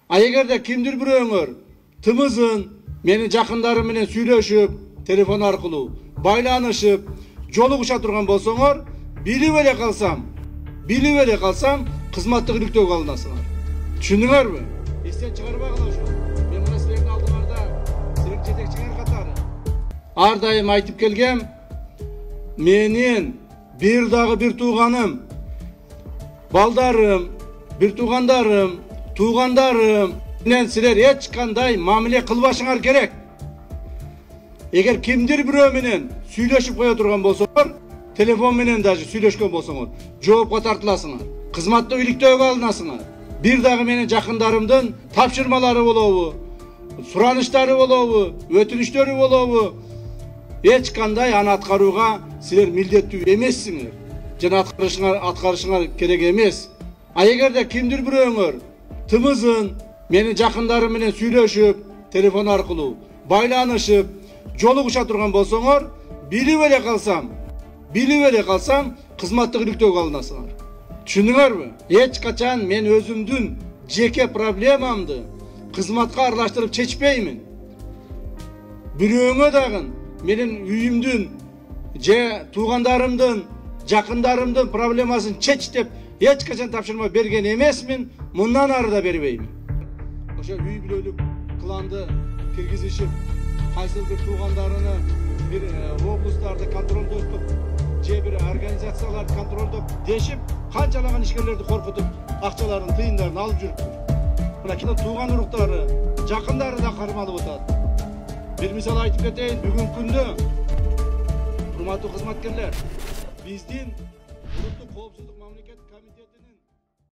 Эгерде кимдир бирөөңөр тымызын менин жакындарым менен сүйлөшүп, телефон аркылуу байланышып, жолугуша турган болсоңор, билип эле калсам, кызматтык иликтөөгө алынасыңар. Түшүндүңөрбү? Эстен чыгарбагыла ошо. Мен мына силердин алдыңарда силердин жетекчиңер катары ар дайым айтып келгем, менин бир дагы бир тууганым, балдарым, бир туугандарым менен силер эч кандай мамиле кылбашыңар керек. Эгер кимдир бирөө менен сүйлөшүп кое турган болсоңор, телефон менен даже сүйлөшкөн болсоңор, жоопко тартыласыңар, кызматтык иликтөөгө алынасыңар. Бир дагы менин жакындарымдын тапшырмалары болобу, сураныштары болобу, өтүнүчтөрү болобу, эч кандай аны аткарууга силер милдеттүү эмессиңер. Жана аткарышыңар керек эмес. Эгерде кимдир бирөөңөр тымызын менин жакындарым менен сүйлөшүп, телефон аркылуу байланышып, жолугуша турган болсоңор, билип эле калсам, кызматтык иликтөөгө алынасыңар. Түшүндүңөрбү? Эч качан мен өзүмдүн жеке проблемамды кызматка аралаштырып чечпеймин. Бирөөңө дагы менин үйүмдүн же туугандарымдын, жакындарымдын проблемасын чеч деп эч качан тапшырма берген эмесмин, мындан ары да бербеймин. Ошо үй бүлөлүк кланды киргизишип, кайсылдыр туугандарыны бир облустарды контролдоп, же бир организацияларды контролдоп дешип, канчалаган ишкерлерди коркутуп, акчаларын, тыйындарын алып жүрүптүр. Мына кино тууган уруктары, жакындары да кармалып атат. Бир мисал айтып кетейин, бүгүнкү күндө урматтуу кызматкерлер, биздин